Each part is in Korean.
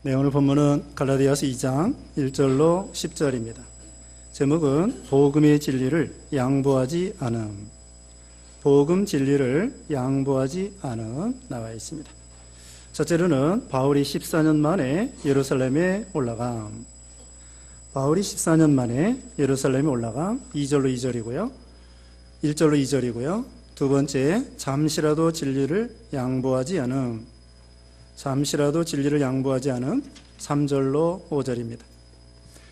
네, 오늘 본문은 갈라디아서 2장 1절로 10절입니다. 제목은 복음의 진리를 양보하지 않음. 복음 진리를 양보하지 않음 나와 있습니다. 첫째로는 바울이 14년 만에 예루살렘에 올라감. 바울이 14년 만에 예루살렘에 올라감 2절로 2절이고요. 1절로 2절이고요. 두 번째, 잠시라도 진리를 양보하지 않음. 잠시라도 진리를 양보하지 않은 3절로 5절입니다.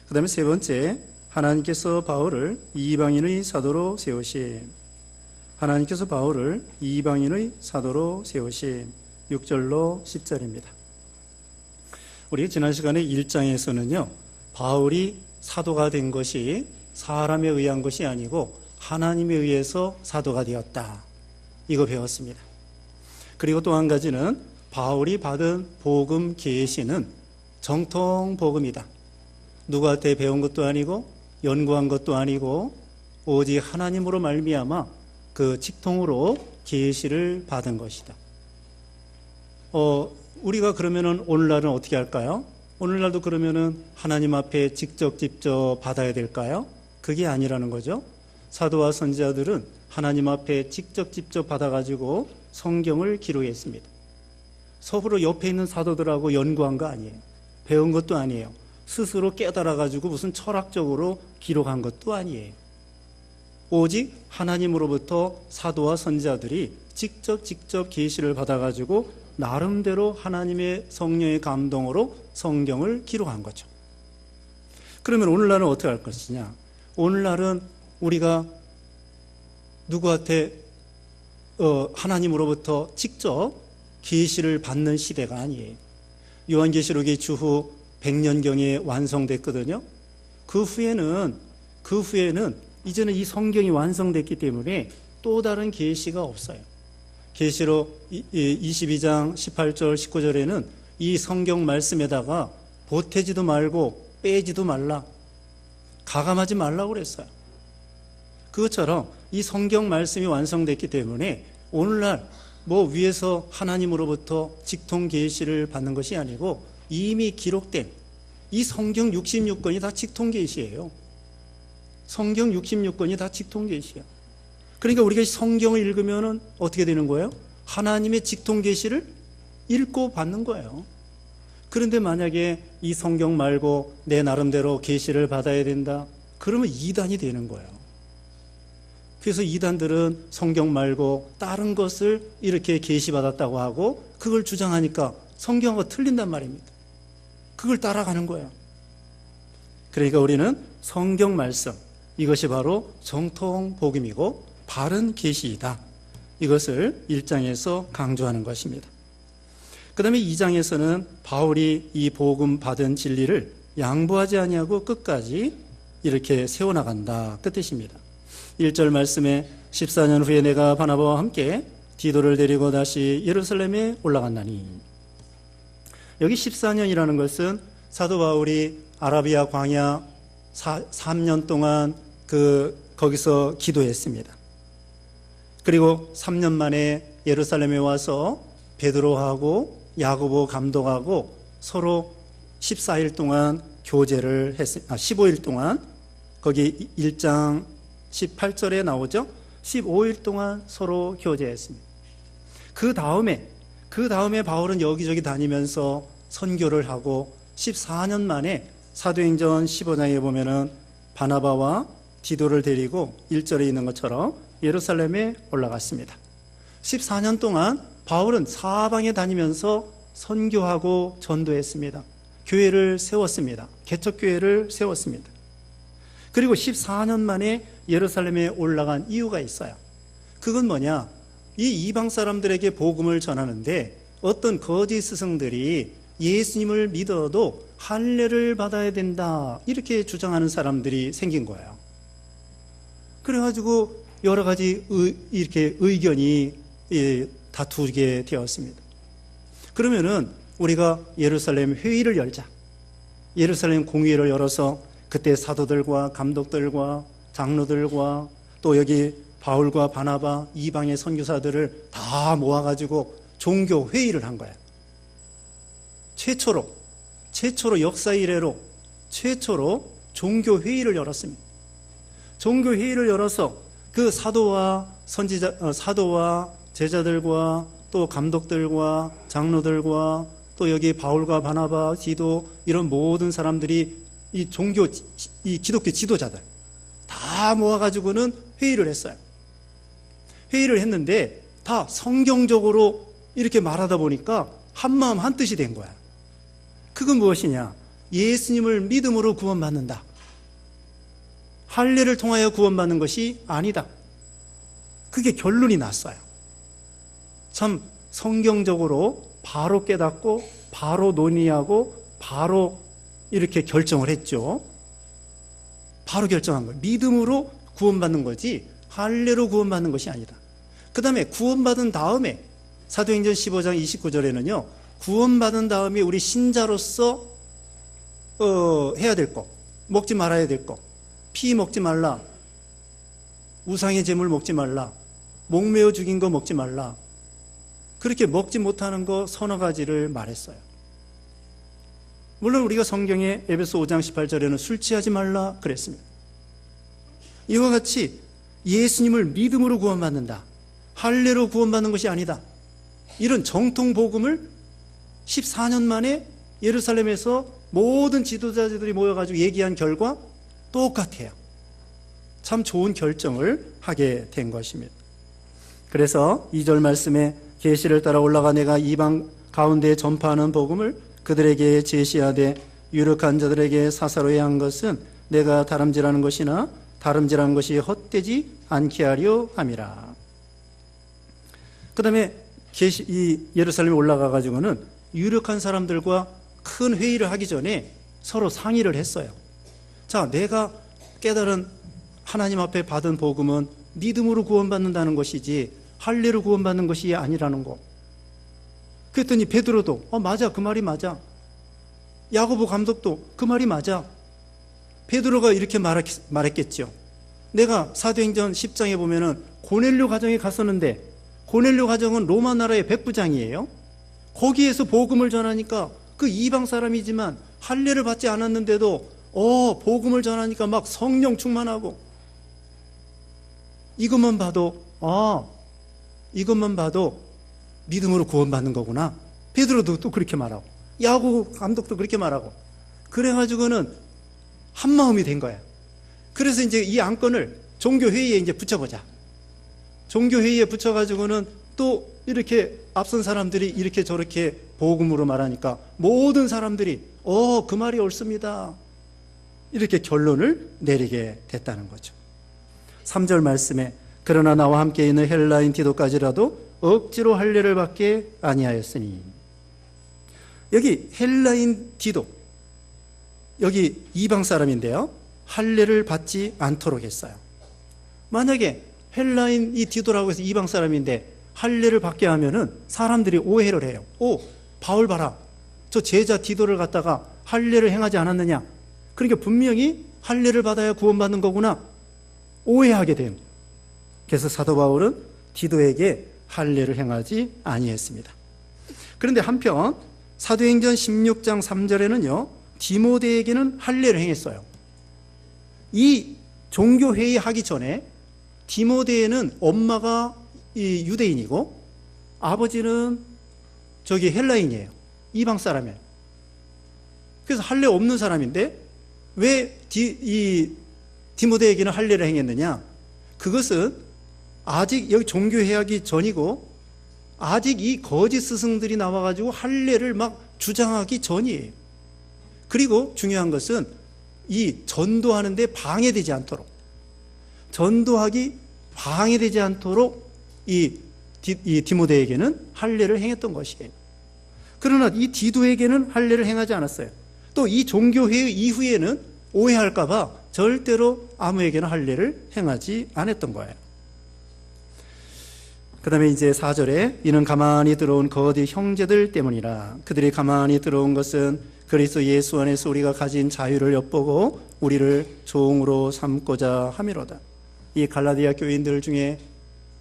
그 다음에 세 번째, 하나님께서 바울을 이방인의 사도로 세우심. 하나님께서 바울을 이방인의 사도로 세우심. 6절로 10절입니다. 우리 지난 시간에 1장에서는요, 바울이 사도가 된 것이 사람에 의한 것이 아니고 하나님에 의해서 사도가 되었다. 이거 배웠습니다. 그리고 또 한 가지는 바울이 받은 복음 계시는 정통 복음이다. 누구한테 배운 것도 아니고 연구한 것도 아니고 오직 하나님으로 말미암아 그 직통으로 계시를 받은 것이다. 우리가 그러면은 오늘날은 어떻게 할까요? 오늘날도 그러면은 하나님 앞에 직접 받아야 될까요? 그게 아니라는 거죠. 사도와 선지자들은 하나님 앞에 직접 받아가지고 성경을 기록했습니다. 서로 옆에 있는 사도들하고 연구한 거 아니에요. 배운 것도 아니에요. 스스로 깨달아가지고 무슨 철학적으로 기록한 것도 아니에요. 오직 하나님으로부터 사도와 선지자들이 직접 계시를 받아가지고 나름대로 하나님의 성령의 감동으로 성경을 기록한 거죠. 그러면 오늘날은 어떻게 할 것이냐? 오늘날은 우리가 누구한테 하나님으로부터 직접 계시를 받는 시대가 아니에요. 요한계시록이 주후 100년경에 완성됐거든요. 그 후에는 이제는 이 성경이 완성됐기 때문에 또 다른 계시가 없어요. 계시록 22장 18절 19절에는 이 성경 말씀에다가 보태지도 말고 빼지도 말라, 가감하지 말라고 그랬어요. 그것처럼 이 성경 말씀이 완성됐기 때문에 오늘날 위에서 하나님으로부터 직통 계시를 받는 것이 아니고 이미 기록된 이 성경 66권이 다 직통 계시예요. 성경 66권이 다 직통 계시야. 그러니까 우리가 성경을 읽으면은 어떻게 되는 거예요? 하나님의 직통 계시를 읽고 받는 거예요. 그런데 만약에 이 성경 말고 내 나름대로 계시를 받아야 된다, 그러면 이단이 되는 거예요. 그래서 이단들은 성경 말고 다른 것을 이렇게 계시받았다고 하고 그걸 주장하니까 성경과 틀린단 말입니다. 그걸 따라가는 거예요. 그러니까 우리는 성경 말씀, 이것이 바로 정통 복음이고 바른 계시이다. 이것을 1장에서 강조하는 것입니다. 그 다음에 2장에서는 바울이 이 복음 받은 진리를 양보하지 아니하고 끝까지 이렇게 세워나간다, 그 뜻입니다. 1절 말씀에 14년 후에 내가 바나바와 함께 디도를 데리고 다시 예루살렘에 올라갔나니, 여기 14년이라는 것은 사도 바울이 아라비아 광야 3년 동안 거기서 기도했습니다. 그리고 3년 만에 예루살렘에 와서 베드로하고 야고보 감독하고 서로 14일 동안 교제를 했습니다. 15일 동안, 거기 1장 18절에 나오죠. 15일 동안 서로 교제했습니다. 그 다음에 바울은 여기저기 다니면서 선교를 하고 14년 만에 사도행전 15장에 보면은 바나바와 디도를 데리고 1절에 있는 것처럼 예루살렘에 올라갔습니다. 14년 동안 바울은 사방에 다니면서 선교하고 전도했습니다. 교회를 세웠습니다. 개척교회를 세웠습니다. 그리고 14년 만에 예루살렘에 올라간 이유가 있어요. 그건 뭐냐? 이 이방 사람들에게 복음을 전하는데 어떤 거짓 스승들이 예수님을 믿어도 할례를 받아야 된다, 이렇게 주장하는 사람들이 생긴 거예요. 그래가지고 여러 가지 이렇게 의견이 다투게 되었습니다. 그러면은 우리가 예루살렘 회의를 열자. 예루살렘 공회를 열어서 그때 사도들과 감독들과 장로들과 또 여기 바울과 바나바 이방의 선교사들을 다 모아가지고 종교 회의를 한 거예요. 최초로 최초로 역사 이래로 최초로 종교회의를 열었습니다. 종교회의를 열어서 그 사도와 사도와 제자들과 또 감독들과 장로들과 또 여기 바울과 바나바, 디도 이런 모든 사람들이 이 기독교 지도자들 다 모아가지고는 회의를 했어요. 회의를 했는데 다 성경적으로 이렇게 말하다 보니까 한마음 한뜻이 된 거야. 그건 무엇이냐? 예수님을 믿음으로 구원받는다. 할례를 통하여 구원받는 것이 아니다. 그게 결론이 났어요. 참 성경적으로 바로 깨닫고 바로 논의하고 바로 이렇게 결정을 했죠. 바로 결정한 거예요. 믿음으로 구원받는 거지 할례로 구원받는 것이 아니다. 그 다음에 구원받은 다음에 사도행전 15장 29절에는요 구원받은 다음에 우리 신자로서 해야 될 것, 먹지 말아야 될 것, 피 먹지 말라, 우상의 제물 먹지 말라, 목매어 죽인 거 먹지 말라, 그렇게 먹지 못하는 거 서너 가지를 말했어요. 물론 우리가 성경에 에베소 5장 18절에는 술 취하지 말라 그랬습니다. 이와 같이 예수님을 믿음으로 구원받는다, 할례로 구원받는 것이 아니다, 이런 정통 복음을 14년 만에 예루살렘에서 모든 지도자들이 모여가지고 얘기한 결과 똑같아요. 참 좋은 결정을 하게 된 것입니다. 그래서 2절 말씀에 계시를 따라 올라가 내가 이방 가운데 전파하는 복음을 그들에게 제시하되 유력한 자들에게 사사로이 한 것은 내가 다름질하는 것이나 다름질하는 것이 헛되지 않게 하려 함이라. 그 다음에 이 예루살렘에 올라가 가지고는 유력한 사람들과 큰 회의를 하기 전에 서로 상의를 했어요. 자, 내가 깨달은 하나님 앞에 받은 복음은 믿음으로 구원받는다는 것이지 할례로 구원받는 것이 아니라는 거. 그랬더니 베드로도 맞아, 그 말이 맞아. 야고보 감독도 그 말이 맞아. 베드로가 이렇게 말했겠죠. 내가 사도행전 10장에 보면은 고넬료 가정에 갔었는데 고넬료 가정은 로마 나라의 백부장이에요. 거기에서 복음을 전하니까 그 이방 사람이지만 할례를 받지 않았는데도 복음을 전하니까 막 성령 충만하고, 이것만 봐도 믿음으로 구원받는 거구나. 베드로도 또 그렇게 말하고 야고보 감독도 그렇게 말하고, 그래가지고는 한 마음이 된 거야. 그래서 이제 이 안건을 종교회의에 이제 붙여보자. 종교회의에 붙여가지고는 또 이렇게 앞선 사람들이 이렇게 저렇게 복음으로 말하니까 모든 사람들이 그 말이 옳습니다, 이렇게 결론을 내리게 됐다는 거죠. 3절 말씀에 그러나 나와 함께 있는 헬라인 디도까지라도 억지로 할례를 받게 아니하였으니, 여기 헬라인 디도, 여기 이방 사람인데요, 할례를 받지 않도록 했어요. 만약에 헬라인 이 디도라고 해서 이방 사람인데 할례를 받게 하면은 사람들이 오해를 해요. 바울 봐라, 저 제자 디도를 갖다가 할례를 행하지 않았느냐, 그러니까 분명히 할례를 받아야 구원받는 거구나, 오해하게 돼요. 그래서 사도 바울은 디도에게 할례를 행하지 아니했습니다. 그런데 한편 사도행전 16장 3절에는요 디모데에게는 할례를 행했어요. 이 종교회의 하기 전에 디모데는 엄마가 이 유대인이고 아버지는 저기 헬라인이에요. 이방 사람이에요. 그래서 할례 없는 사람인데 왜 디모데에게는 할례를 행했느냐? 그것은 아직 여기 종교회하기 전이고 아직 이 거짓 스승들이 나와가지고 할례를 막 주장하기 전이에요. 그리고 중요한 것은 이 전도하는데 방해되지 않도록, 전도하기 방해되지 않도록 이 디모데에게는 할례를 행했던 것이에요. 그러나 이 디도에게는 할례를 행하지 않았어요. 또 이 종교회의 이후에는 오해할까봐 절대로 아무에게나 할례를 행하지 않았던 거예요. 그 다음에 이제 4절에 이는 가만히 들어온 거짓 형제들 때문이라. 그들이 가만히 들어온 것은 그리스도 예수 안에서 우리가 가진 자유를 엿보고 우리를 종으로 삼고자 함이로다. 이 갈라디아 교인들 중에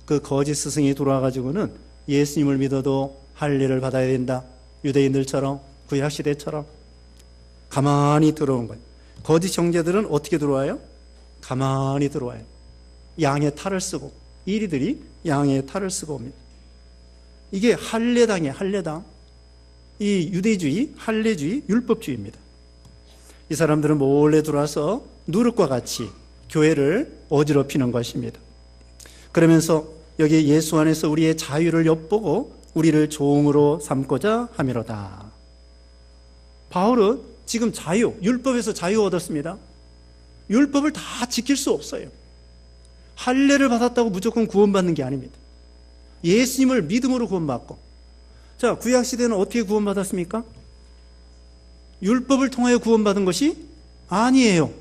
그 거짓 스승이 들어와가지고는 예수님을 믿어도 할례를 받아야 된다, 유대인들처럼 구약시대처럼 가만히 들어온 거예요. 거짓 형제들은 어떻게 들어와요? 가만히 들어와요. 양의 탈을 쓰고, 이리들이 양의 탈을 쓰고 옵니다. 이게 할례당이에요. 할례당. 이 유대주의, 할례주의, 율법주의입니다. 이 사람들은 몰래 들어와서 누룩과 같이 교회를 어지럽히는 것입니다. 그러면서 여기 예수 안에서 우리의 자유를 엿보고 우리를 종으로 삼고자 함이로다. 바울은 지금 자유, 율법에서 자유 얻었습니다. 율법을 다 지킬 수 없어요. 할례를 받았다고 무조건 구원받는 게 아닙니다. 예수님을 믿음으로 구원받고. 자, 구약시대는 어떻게 구원받았습니까? 율법을 통하여 구원받은 것이 아니에요.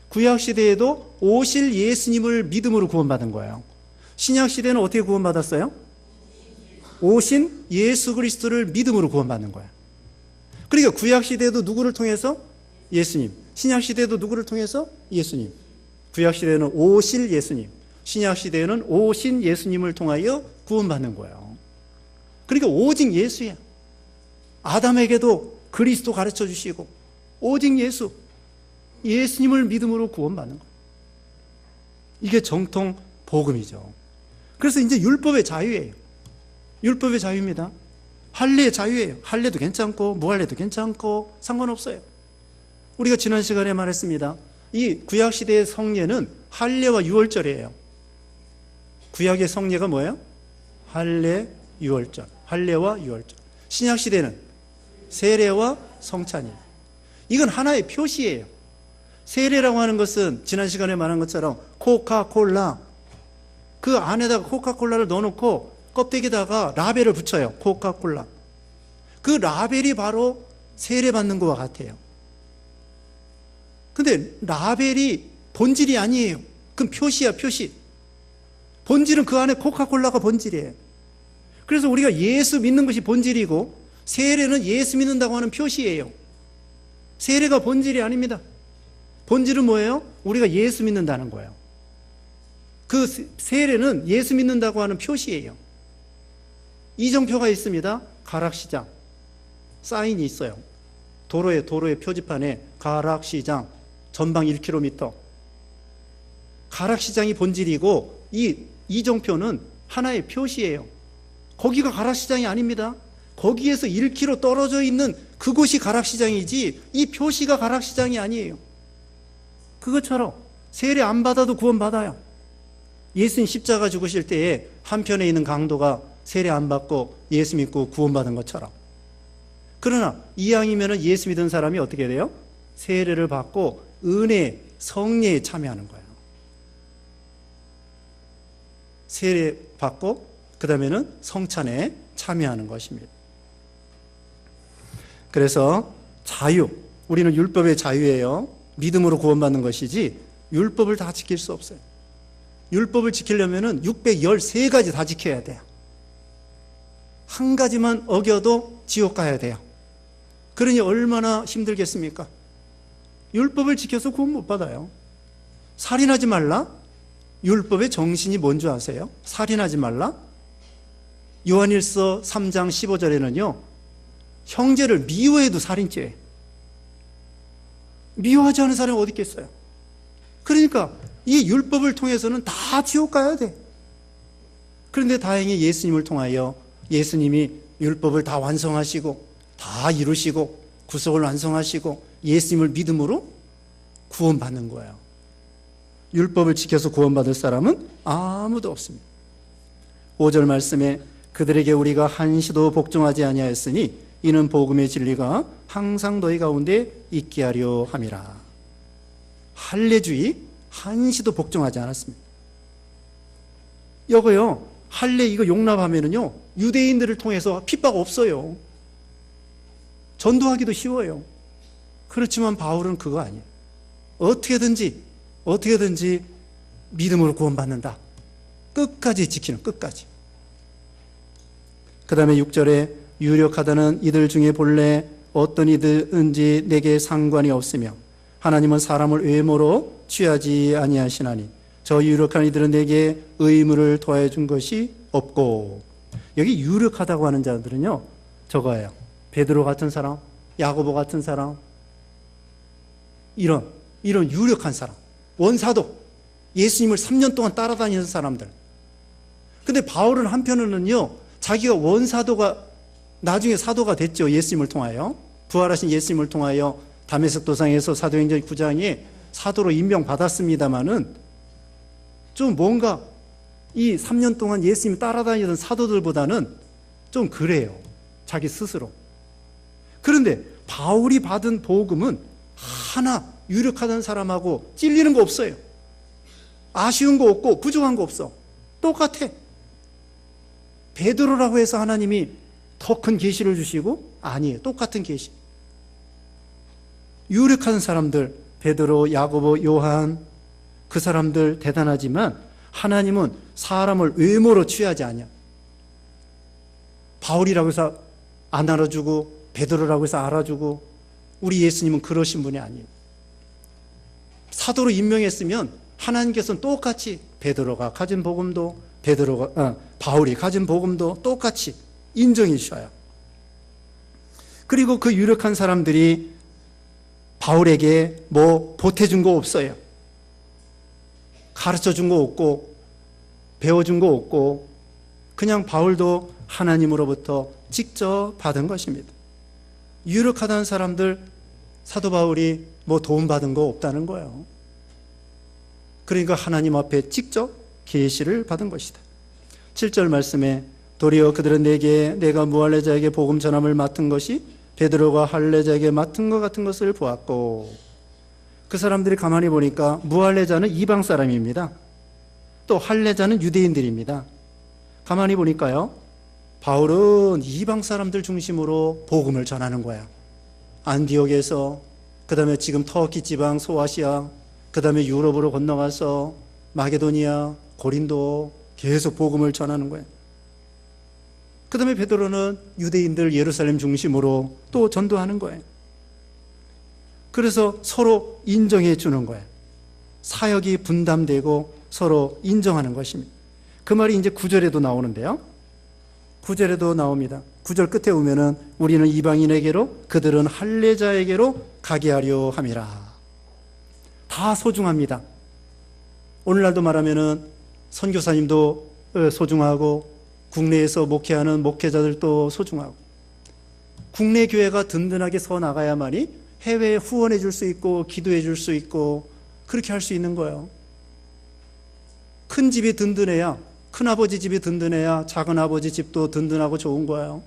구약시대에도 오실 예수님을 믿음으로 구원받은 거예요. 신약시대는 어떻게 구원받았어요? 오신 예수 그리스도를 믿음으로 구원받는 거예요. 그러니까 구약시대에도 누구를 통해서? 예수님. 신약시대에도 누구를 통해서? 예수님. 구약시대에는 오실 예수님, 신약시대에는 오신 예수님을 통하여 구원받는 거예요. 그러니까 오직 예수야. 아담에게도 그리스도 가르쳐 주시고 오직 예수, 예수님을 믿음으로 구원받는 거예요. 이게 정통 복음이죠. 그래서 이제 율법의 자유예요. 율법의 자유입니다. 할례의 자유예요. 할례도 괜찮고 무할례도 괜찮고 상관없어요. 우리가 지난 시간에 말했습니다. 이 구약시대의 성례는 할례와 유월절이에요. 구약의 성례가 뭐예요? 할례, 유월절. 할례와 유월절. 신약시대는 세례와 성찬이에요. 이건 하나의 표시예요. 세례라고 하는 것은 지난 시간에 말한 것처럼 코카콜라, 그 안에다가 코카콜라를 넣어놓고 껍데기에다가 라벨을 붙여요. 코카콜라. 그 라벨이 바로 세례받는 것과 같아요. 근데 라벨이 본질이 아니에요. 그건 표시야, 표시. 본질은 그 안에 코카콜라가 본질이에요. 그래서 우리가 예수 믿는 것이 본질이고 세례는 예수 믿는다고 하는 표시예요. 세례가 본질이 아닙니다. 본질은 뭐예요? 우리가 예수 믿는다는 거예요. 그 세례는 예수 믿는다고 하는 표시예요. 이정표가 있습니다. 가락시장. 사인이 있어요. 도로의 표지판에 가락시장 전방 1km. 가락시장이 본질이고 이 이정표는 하나의 표시예요. 거기가 가락시장이 아닙니다. 거기에서 1km 떨어져 있는 그곳이 가락시장이지 이 표시가 가락시장이 아니에요. 그것처럼 세례 안 받아도 구원받아요. 예수님 십자가 죽으실 때에 한편에 있는 강도가 세례 안 받고 예수 믿고 구원받은 것처럼. 그러나 이왕이면 예수 믿은 사람이 어떻게 돼요? 세례를 받고 은혜, 성례에 참여하는 거예요. 세례 받고 그 다음에는 성찬에 참여하는 것입니다. 그래서 자유, 우리는 율법의 자유예요. 믿음으로 구원받는 것이지 율법을 다 지킬 수 없어요. 율법을 지키려면 613가지 다 지켜야 돼요. 한 가지만 어겨도 지옥 가야 돼요. 그러니 얼마나 힘들겠습니까? 율법을 지켜서 구원 못 받아요. 살인하지 말라? 율법의 정신이 뭔지 아세요? 살인하지 말라? 요한일서 3장 15절에는요 형제를 미워해도 살인죄. 미워하지 않은 사람이 어디 있겠어요? 그러니까 이 율법을 통해서는 다 지옥 가야 돼. 그런데 다행히 예수님을 통하여 예수님이 율법을 다 완성하시고 다 이루시고 구속을 완성하시고 예수님을 믿음으로 구원받는 거예요. 율법을 지켜서 구원받을 사람은 아무도 없습니다. 5절 말씀에 그들에게 우리가 한시도 복종하지 아니하였으니 이는 복음의 진리가 항상 너희 가운데 있게 하려 함이라. 할례주의 한시도 복종하지 않았습니다. 이거요 할례 이거 용납하면은요 유대인들을 통해서 핍박 없어요. 전도하기도 쉬워요. 그렇지만 바울은 그거 아니에요. 어떻게든지 믿음으로 구원받는다. 끝까지 지키는, 끝까지. 그 다음에 6절에 유력하다는 이들 중에 본래 어떤 이든지 내게 상관이 없으며 하나님은 사람을 외모로 취하지 아니하시나니 저 유력한 이들은 내게 의무를 더해 준 것이 없고. 여기 유력하다고 하는 자들은요 저거예요. 베드로 같은 사람, 야고보 같은 사람, 이런 유력한 사람, 원사도, 예수님을 3년 동안 따라다니는 사람들. 근데 바울은 한편으로는요, 자기가 원사도가 나중에 사도가 됐죠. 예수님을 통하여, 부활하신 예수님을 통하여 다메섹 도상에서 사도행전 9장에 사도로 임명받았습니다마는 좀 뭔가 이 3년 동안 예수님 따라다니던 사도들보다는 좀 그래요. 자기 스스로. 그런데 바울이 받은 복음은 하나 유력하던 사람하고 찔리는 거 없어요. 아쉬운 거 없고 부족한 거 없어. 똑같아. 베드로라고 해서 하나님이 더 큰 계시를 주시고? 아니에요. 똑같은 계시. 유력한 사람들, 베드로, 야고보, 요한, 그 사람들 대단하지만 하나님은 사람을 외모로 취하지 않냐. 바울이라고 해서 안 알아주고 베드로라고 해서 알아주고, 우리 예수님은 그러신 분이 아니에요. 사도로 임명했으면 하나님께서는 똑같이 베드로가 가진 복음도 바울이 가진 복음도 똑같이 인정해 주셔요. 그리고 그 유력한 사람들이 바울에게 뭐 보태준 거 없어요. 가르쳐 준 거 없고 배워준 거 없고 그냥 바울도 하나님으로부터 직접 받은 것입니다. 유력하다는 사람들 사도 바울이 뭐 도움받은 거 없다는 거예요. 그러니까 하나님 앞에 직접 계시를 받은 것이다. 7절 말씀에 도리어 그들은 내가 무할례자에게 복음 전함을 맡은 것이 베드로가 할례자에게 맡은 것 같은 것을 보았고, 그 사람들이 가만히 보니까 무할례자는 이방 사람입니다. 또 할례자는 유대인들입니다. 가만히 보니까요, 바울은 이방 사람들 중심으로 복음을 전하는 거야. 안디옥에서, 그 다음에 지금 터키 지방 소아시아, 그 다음에 유럽으로 건너가서 마게도니아, 고린도 계속 복음을 전하는 거예요. 그 다음에 베드로는 유대인들 예루살렘 중심으로 또 전도하는 거예요. 그래서 서로 인정해 주는 거예요. 사역이 분담되고 서로 인정하는 것입니다. 그 말이 이제 9절에도 나오는데요. 9절에도 나옵니다. 9절 끝에 오면은 우리는 이방인에게로 그들은 할례자에게로 가게 하려 함이라. 다 소중합니다. 오늘날도 말하면은 선교사님도 소중하고 국내에서 목회하는 목회자들도 소중하고, 국내 교회가 든든하게 서 나가야만이 해외에 후원해 줄 수 있고 기도해 줄 수 있고 그렇게 할 수 있는 거예요. 큰 집이 든든해야, 큰아버지 집이 든든해야 작은아버지 집도 든든하고 좋은 거예요.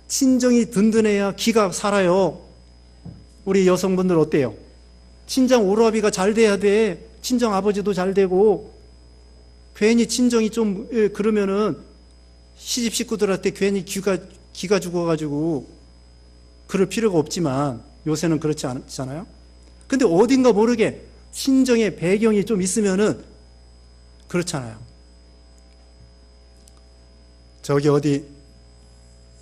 친정이 든든해야 기가 살아요. 우리 여성분들 어때요? 친정 오라비가 잘 돼야 돼. 친정 아버지도 잘 되고. 괜히 친정이 좀 그러면은 시집 식구들한테 괜히 기가 죽어가지고 그럴 필요가 없지만 요새는 그렇지 않잖아요. 근데 어딘가 모르게 친정의 배경이 좀 있으면은 그렇잖아요. 저기 어디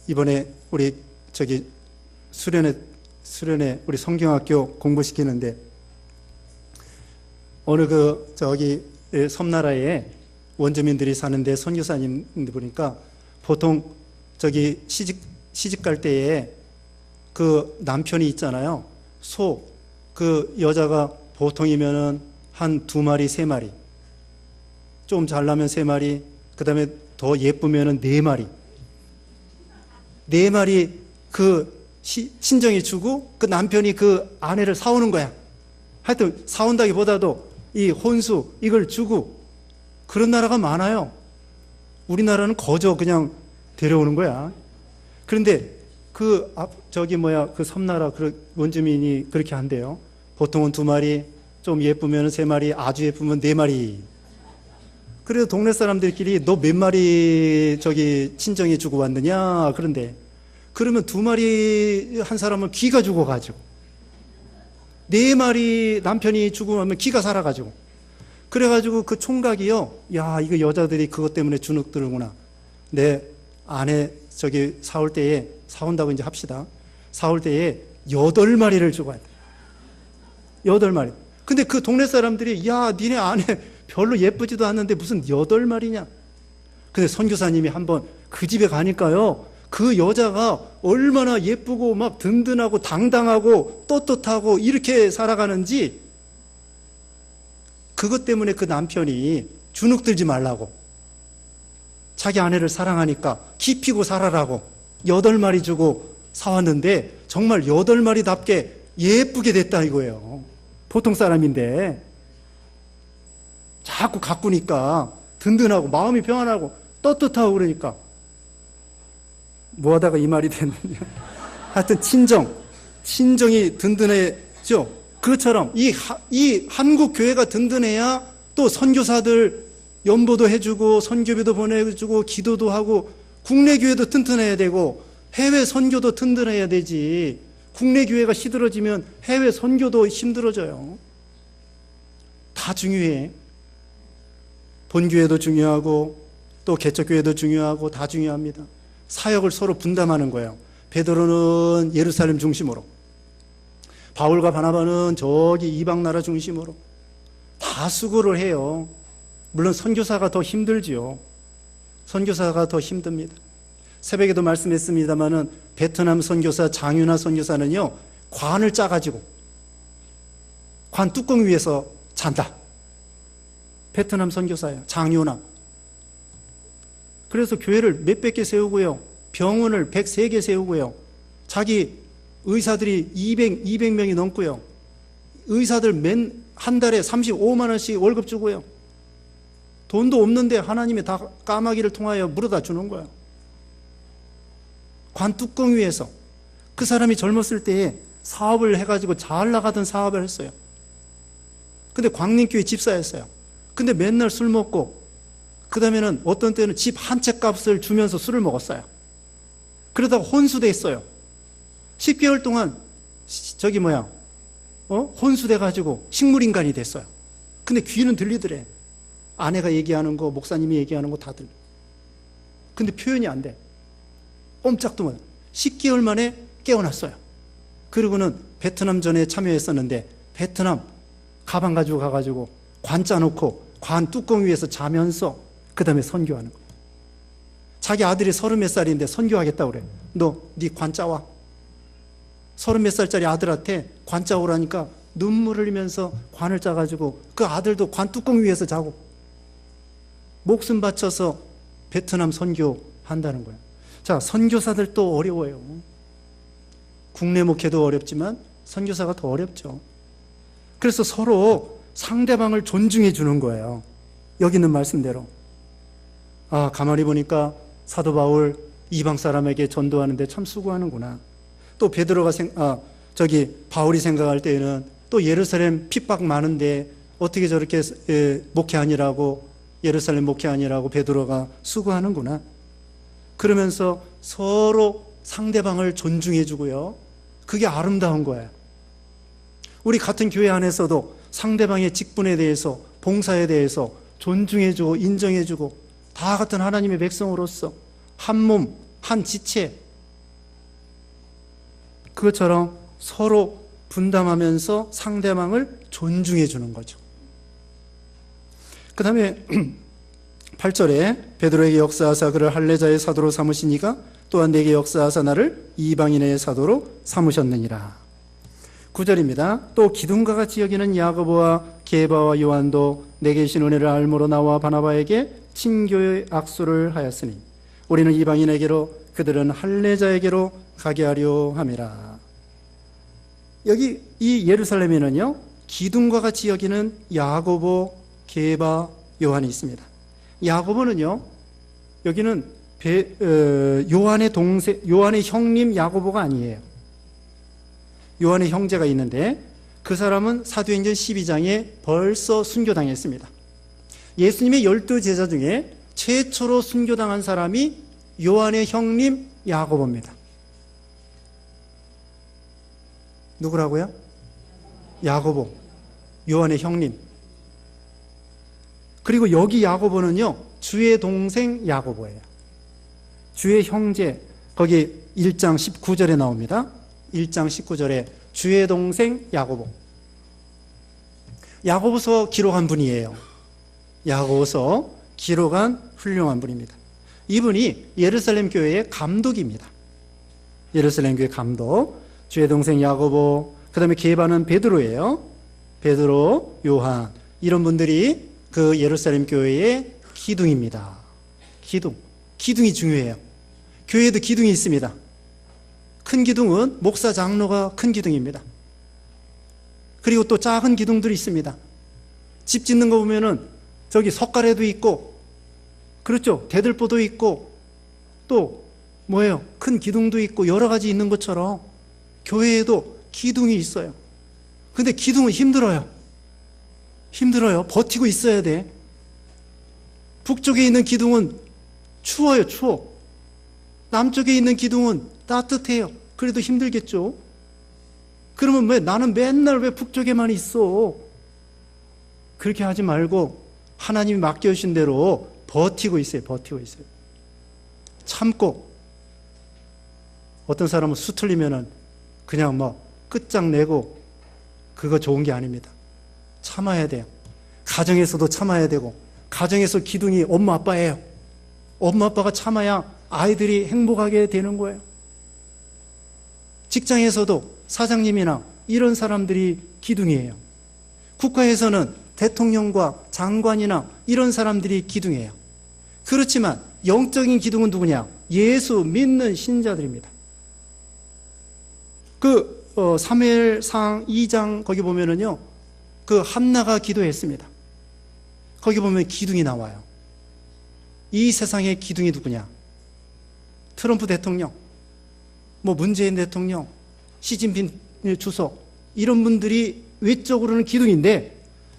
이번에 우리 저기 수련회 우리 성경학교 공부시키는데 어느 저기 섬나라에 원주민들이 사는데 선교사님들 보니까 보통 저기 시집 갈 때에 그 남편이 있잖아요. 그 여자가 보통이면은 한 2마리, 3마리. 좀 잘나면 3마리, 그 다음에 더 예쁘면은 4마리. 4마리 그 친정이 주고 그 남편이 그 아내를 사오는 거야. 하여튼 사온다기보다도 이 혼수 이걸 주고 그런 나라가 많아요. 우리나라는 거저 그냥 데려오는 거야. 그런데 그 섬나라 원주민이 그렇게 한대요. 보통은 2마리, 좀 예쁘면 3마리, 아주 예쁘면 4마리. 그래서 동네 사람들끼리 너 몇 마리 저기 친정에 주고 왔느냐 그런데, 그러면 2마리 한 사람은 기가 죽어가지고 4마리 남편이 주고 하면 기가 살아가지고, 그래가지고 그 총각이요, 야 이거 여자들이 그것 때문에 주눅들구나. 내 아내 저기 사온다고 이제 합시다. 사올 때에 8마리를 주고 왔다. 8마리. 근데 그 동네 사람들이 야 니네 아내 별로 예쁘지도 않는데 무슨 8마리냐. 근데 선교사님이 한번 그 집에 가니까요, 그 여자가 얼마나 예쁘고 막 든든하고 당당하고 떳떳하고 이렇게 살아가는지, 그것 때문에 그 남편이 주눅들지 말라고, 자기 아내를 사랑하니까 기피고 살아라고 8마리 주고 사왔는데 정말 8마리답게 예쁘게 됐다 이거예요. 보통 사람인데 자꾸 가꾸니까 든든하고 마음이 평안하고 떳떳하고 그러니까 뭐 하다가 이 말이 됐느냐. 하여튼 친정이 든든해죠. 그것처럼 이 한국 교회가 든든해야 또 선교사들 연보도 해주고 선교비도 보내주고 기도도 하고 국내 교회도 튼튼해야 되고 해외 선교도 튼튼해야 되지. 국내 교회가 시들어지면 해외 선교도 힘들어져요. 다 중요해. 본교회도 중요하고 또 개척교회도 중요하고 다 중요합니다. 사역을 서로 분담하는 거예요. 베드로는 예루살렘 중심으로, 바울과 바나바는 저기 이방 나라 중심으로 다 수고를 해요. 물론 선교사가 더 힘들지요. 선교사가 더 힘듭니다. 새벽에도 말씀했습니다마는 베트남 선교사 장윤아 선교사는요, 관을 짜가지고 관 뚜껑 위에서 잔다. 베트남 선교사예요. 장윤아. 그래서 교회를 몇백 개 세우고요, 병원을 103개 세우고요, 자기 의사들이 200명이 넘고요, 의사들 한 달에 35만 원씩 월급 주고요, 돈도 없는데 하나님이 다 까마귀를 통하여 물어다 주는 거예요. 관 뚜껑 위에서. 그 사람이 젊었을 때에 사업을 해가지고 잘 나가던 사업을 했어요. 근데 광림교회 집사였어요. 근데 맨날 술 먹고, 그 다음에는 어떤 때는 집 한 채 값을 주면서 술을 먹었어요. 그러다가 혼수됐어요. 10개월 동안 혼수돼가지고 식물인간이 됐어요. 근데 귀는 들리더래. 아내가 얘기하는 거, 목사님이 얘기하는 거 다 들려. 근데 표현이 안 돼. 꼼짝도 못. 10개월 만에 깨어났어요. 그리고는 베트남 전에 참여했었는데 베트남 가방 가지고 가가지고 관 짜놓고 관 뚜껑 위에서 자면서 그 다음에 선교하는 거예요. 자기 아들이 30몇 살인데 선교하겠다고 그래. 너 네 관 짜와. 30몇 살짜리 아들한테 관 짜오라니까 눈물 흘리면서 관을 짜가지고 그 아들도 관 뚜껑 위에서 자고 목숨 바쳐서 베트남 선교한다는 거예요. 자, 선교사들도 어려워요. 국내 목회도 어렵지만 선교사가 더 어렵죠. 그래서 서로 상대방을 존중해 주는 거예요. 여기 있는 말씀대로. 가만히 보니까 사도 바울 이방 사람에게 전도하는데 참 수고하는구나. 또 베드로가 바울이 생각할 때에는 또 예루살렘 핍박 많은데 어떻게 저렇게 목회하니라고, 예루살렘 목회하니라고 베드로가 수고하는구나. 그러면서 서로 상대방을 존중해 주고요. 그게 아름다운 거예요. 우리 같은 교회 안에서도 상대방의 직분에 대해서, 봉사에 대해서 존중해 주고 인정해 주고, 다 같은 하나님의 백성으로서 한 몸, 한 지체, 그것처럼 서로 분담하면서 상대방을 존중해 주는 거죠. 그 다음에 8절에 베드로에게 역사하사 그를 할례자의 사도로 삼으시니가 또한 내게 역사하사 나를 이방인의 사도로 삼으셨느니라. 9절입니다. 또 기둥과 같이 여기는 야고보와 게바와 요한도 내게 신 은혜를 알므로 나와 바나바에게 친교의 악수를 하였으니 우리는 이방인에게로 그들은 할례자에게로 가게 하려 함이라. 여기 이 예루살렘에는요, 기둥과 같이 여기는 야고보, 게바, 요한이 있습니다. 야고보는요, 여기는 요한의 형님 야고보가 아니에요. 요한의 형제가 있는데 그 사람은 사도행전 12장에 벌써 순교당했습니다. 예수님의 12제자 중에 최초로 순교당한 사람이 요한의 형님 야고보입니다. 누구라고요? 야고보, 요한의 형님. 그리고 여기 야고보는요, 주의 동생 야고보예요. 주의 형제, 거기 1장 19절에 나옵니다. 1장 19절에 주의 동생 야고보. 야고보서 기록한 분이에요. 야고보서 기록한 훌륭한 분입니다. 이분이 예루살렘 교회의 감독입니다. 예루살렘 교회 감독. 주의 동생 야고보, 그 다음에 게바는 베드로예요. 베드로, 요한, 이런 분들이 그 예루살렘 교회의 기둥입니다. 기둥이 중요해요. 교회에도 기둥이 있습니다. 큰 기둥은 목사 장로가 큰 기둥입니다. 그리고 또 작은 기둥들이 있습니다. 집 짓는 거 보면은 저기 석가래도 있고, 그렇죠? 대들보도 있고, 또 뭐예요? 큰 기둥도 있고 여러 가지 있는 것처럼 교회에도 기둥이 있어요. 근데 기둥은 힘들어요. 버티고 있어야 돼. 북쪽에 있는 기둥은 추워요, 추워. 남쪽에 있는 기둥은 따뜻해요. 그래도 힘들겠죠. 그러면 왜 나는 맨날 왜 북쪽에만 있어? 그렇게 하지 말고 하나님이 맡겨주신 대로 버티고 있어요. 참고. 어떤 사람은 수틀리면은 그냥 뭐 끝장내고, 그거 좋은 게 아닙니다. 참아야 돼요. 가정에서도 참아야 되고, 가정에서 기둥이 엄마 아빠예요. 엄마 아빠가 참아야 아이들이 행복하게 되는 거예요. 직장에서도 사장님이나 이런 사람들이 기둥이에요. 국가에서는 대통령과 장관이나 이런 사람들이 기둥이에요. 그렇지만 영적인 기둥은 누구냐? 예수 믿는 신자들입니다. 사무엘상 2장 거기 보면은요, 그 한나가 기도했습니다. 거기 보면 기둥이 나와요. 이 세상의 기둥이 누구냐? 트럼프 대통령, 문재인 대통령, 시진핑 주석, 이런 분들이 외적으로는 기둥인데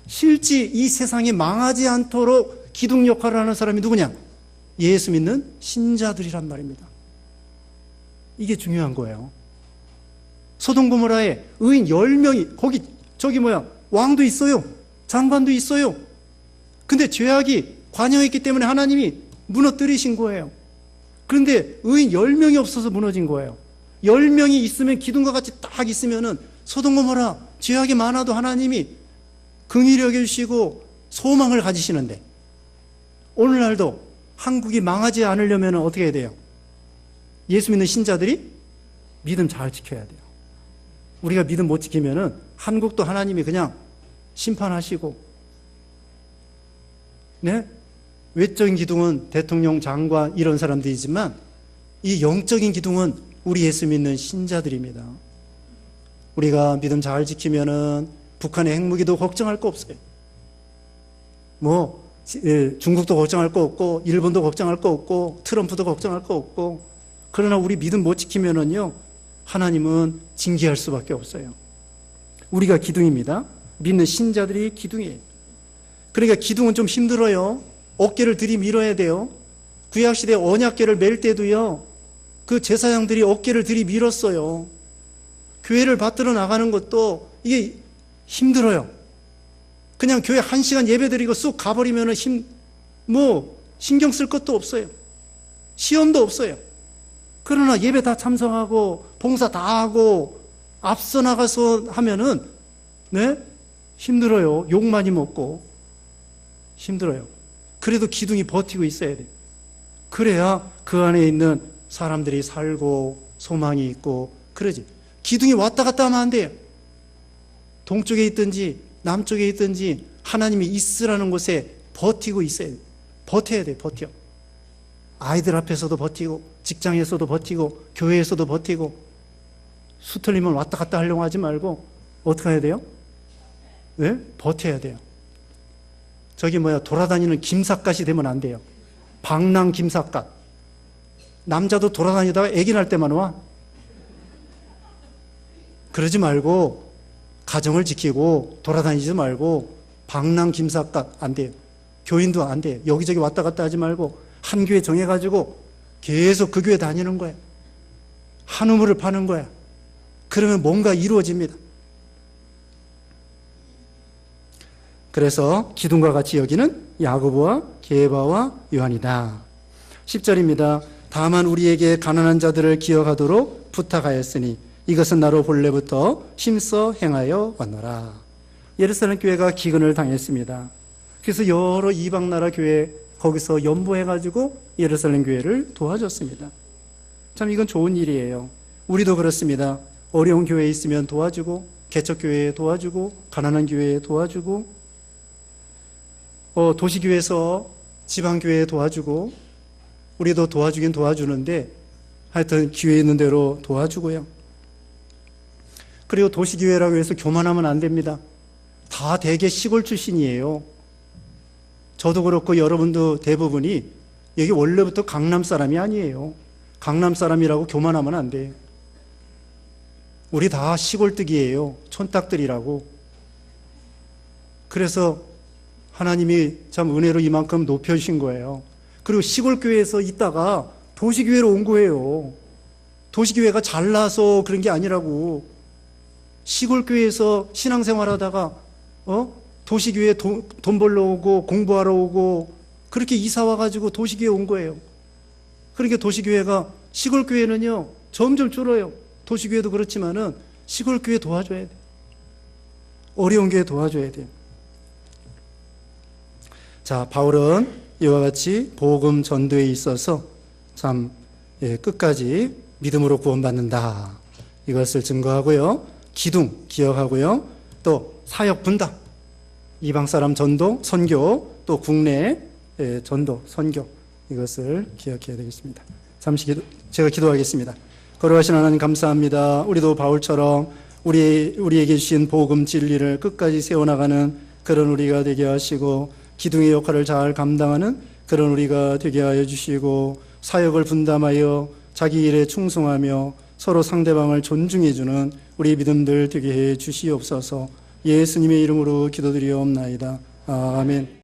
실제 이 세상이 망하지 않도록 기둥 역할을 하는 사람이 누구냐? 예수 믿는 신자들이란 말입니다. 이게 중요한 거예요. 소돔 고모라에 의인 10명이, 거기 왕도 있어요. 장관도 있어요. 근데 죄악이 관여했기 때문에 하나님이 무너뜨리신 거예요. 그런데 의인 10명이 없어서 무너진 거예요. 10명이 있으면, 기둥과 같이 딱 있으면은 소돔 고모라 죄악이 많아도 하나님이 긍휼히 여겨주시고 소망을 가지시는데, 오늘날도 한국이 망하지 않으려면 어떻게 해야 돼요? 예수 믿는 신자들이 믿음 잘 지켜야 돼요. 우리가 믿음 못 지키면은 한국도 하나님이 그냥 심판하시고, 네? 외적인 기둥은 대통령, 장관 이런 사람들이지만 이 영적인 기둥은 우리 예수 믿는 신자들입니다. 우리가 믿음 잘 지키면은 북한의 핵무기도 걱정할 거 없어요. 중국도 걱정할 거 없고, 일본도 걱정할 거 없고, 트럼프도 걱정할 거 없고. 그러나 우리 믿음 못 지키면은요, 하나님은 징계할 수밖에 없어요. 우리가 기둥입니다. 믿는 신자들이 기둥이에요. 그러니까 기둥은 좀 힘들어요. 어깨를 들이밀어야 돼요. 구약시대 언약궤를 맬 때도요, 그 제사장들이 어깨를 들이밀었어요. 교회를 받들어 나가는 것도 이게 힘들어요. 그냥 교회 1시간 예배 드리고 쑥 가버리면 신경 쓸 것도 없어요. 시험도 없어요. 그러나 예배 다 참석하고 봉사 다 하고 앞서 나가서 하면은 힘들어요. 욕 많이 먹고 힘들어요. 그래도 기둥이 버티고 있어야 돼요. 그래야 그 안에 있는 사람들이 살고 소망이 있고 그러지. 기둥이 왔다 갔다 하면 안 돼요. 동쪽에 있든지 남쪽에 있든지 하나님이 있으라는 곳에 버티고 있어야 돼요. 버텨야 돼요. 버텨. 아이들 앞에서도 버티고, 직장에서도 버티고, 교회에서도 버티고. 수틀리면 왔다 갔다 하려고 하지 말고 어떻게 해야 돼요? 왜? 버텨야 돼요. 돌아다니는 김삿갓이 되면 안 돼요. 방랑 김삿갓. 남자도 돌아다니다가 애기 날 때만 와. 그러지 말고 가정을 지키고 돌아다니지 말고 방랑 김삿갓 안 돼요. 교인도 안 돼요. 여기저기 왔다 갔다 하지 말고 한 교회 정해가지고 계속 그 교회 다니는 거야. 한 우물을 파는 거야. 그러면 뭔가 이루어집니다. 그래서 기둥과 같이 여기는 야고보와 게바와 요한이다. 10절입니다. 다만 우리에게 가난한 자들을 기억하도록 부탁하였으니 이것은 나로 본래부터 힘써 행하여 왔노라. 예루살렘 교회가 기근을 당했습니다. 그래서 여러 이방 나라 교회 거기서 연보해가지고 예루살렘 교회를 도와줬습니다. 참 이건 좋은 일이에요. 우리도 그렇습니다. 어려운 교회에 있으면 도와주고, 개척교회에 도와주고, 가난한 교회에 도와주고, 도시교회에서 지방교회에 도와주고, 우리도 도와주긴 도와주는데 하여튼 기회 있는 대로 도와주고요. 그리고 도시교회라고 해서 교만하면 안 됩니다. 다 대개 시골 출신이에요. 저도 그렇고 여러분도 대부분이 여기 원래부터 강남 사람이 아니에요. 강남 사람이라고 교만하면 안 돼요. 우리 다 시골뜨기예요. 촌딱들이라고. 그래서 하나님이 참 은혜로 이만큼 높여주신 거예요. 그리고 시골교회에서 있다가 도시교회로 온 거예요. 도시교회가 잘나서 그런 게 아니라고. 시골교회에서 신앙생활 하다가 도시교회 돈 벌러 오고 공부하러 오고 그렇게 이사 와가지고 도시교회 온 거예요. 그러니까 도시교회가, 시골교회는요 점점 줄어요. 도시교회도 그렇지만은 시골교회 도와줘야 돼. 어려운 교회 도와줘야 돼요. 자, 바울은 이와 같이 복음 전도에 있어서 참 끝까지 믿음으로 구원받는다, 이것을 증거하고요. 기둥 기억하고요. 또 사역 분담, 이방 사람 전도, 선교, 또 국내 전도, 선교, 이것을 기억해야 되겠습니다. 잠시 제가 기도하겠습니다. 거룩하신 하나님 감사합니다. 우리도 바울처럼 우리에게 주신 복음 진리를 끝까지 세워나가는 그런 우리가 되게 하시고, 기둥의 역할을 잘 감당하는 그런 우리가 되게 하여 주시고, 사역을 분담하여 자기 일에 충성하며 서로 상대방을 존중해주는 우리 믿음들 되게 해 주시옵소서. 예수님의 이름으로 기도드리옵나이다. 아멘.